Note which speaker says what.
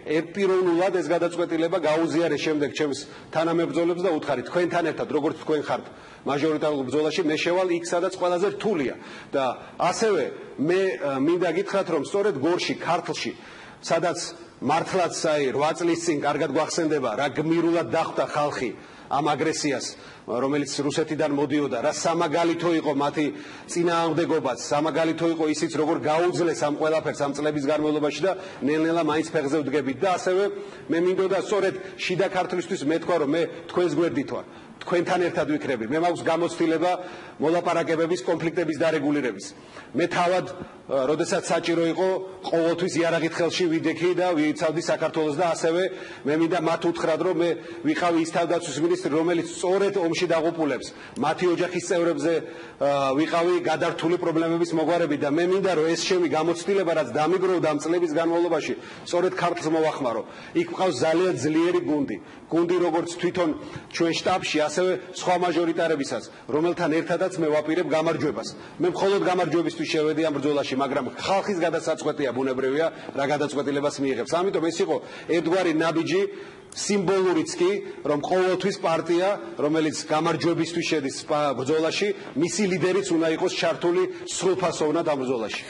Speaker 1: ერთპიროვნულად ეს გადაწყვეტილება გაუზიარეს შემდეგ ჩემს თანამებრძოლებს და უთხარით თქვენთან ერთად როგორც თქვენ ხართ მაჟორიტარულ ბრძოლაში მე შევალ იქ სადაც ყველაზე რთულია და ასევე მე მინდა გითხრათ რომ სწორედ გორში ქართლში სადაც მართლაც აი 8 წლის წინ კარგად გვახსენდება რა გმირულად დახვდა ხალხი ამ აგრესიას რომელიც რუსეთიდან მოდიოდა რა სამაგალითო იყო მათი წინააღმდეგობაც სამაგალითო იყო ისიც როგორ გაუძლეს ამ ყველაფერს ამ წლების განმავლობაში და ნელ-ნელა მაინც ფეხზე ვდგებით და ასევე მე მინდოდა სწორედ შიდა ქართლისთვის მეთქვა რომ მე თქვენს გვერდით ვარ თქვენთან ერთად ვიქრები მე მაქვს გამოცდილება მოლაპარაკებების კონფლიქტების დარეგულირების მე თავად როდესაც საჭირო იყო ყოველთვის იარაღით ხელში ვიდექი და ვიცავდი საქართველოს და ასევე მე მინდა მათ უთხრათ რომ მე ვიყავი ის თავდაცვის მინისტრი რომელიც სწორედ ომში დაღუპულებს მათი ოჯახის წევრებზე ვიყავი გადართული პრობლემების მოგვარები და მე მინდა რომ ეს ჩემი გამოცდილება რაც დამიგროვდა ამ წლების განმავლობაში სწორედ ქართლს მოვახმარო იქ მყავს ძალიან ძლიერი გუნდი როგორც თვითონ ჩვენ შტაბში ასევე სხვა მაჟორიტარებისაც რომელთან ერთადაც მე ვაპირებ გამარჯვებას მე მხოლოდ გამარჯვებისთვის შევედი ამ ბრძოლაში მაგრამ ხალხის გადასაწყვეტია ბუნებრივია რა გადაწყვეტილებას მიიღებს ამიტომ ეს იყო ერთგვარი ნაბიჯი სიმბოლურიც კი რომ ყოველთვის პარტია რომელიც გამარჯვებისთვის შედის ბრძოლაში მისი ლიდერიც უნდა იყოს ჩართული სრულფასოვნად ამ ბრძოლაში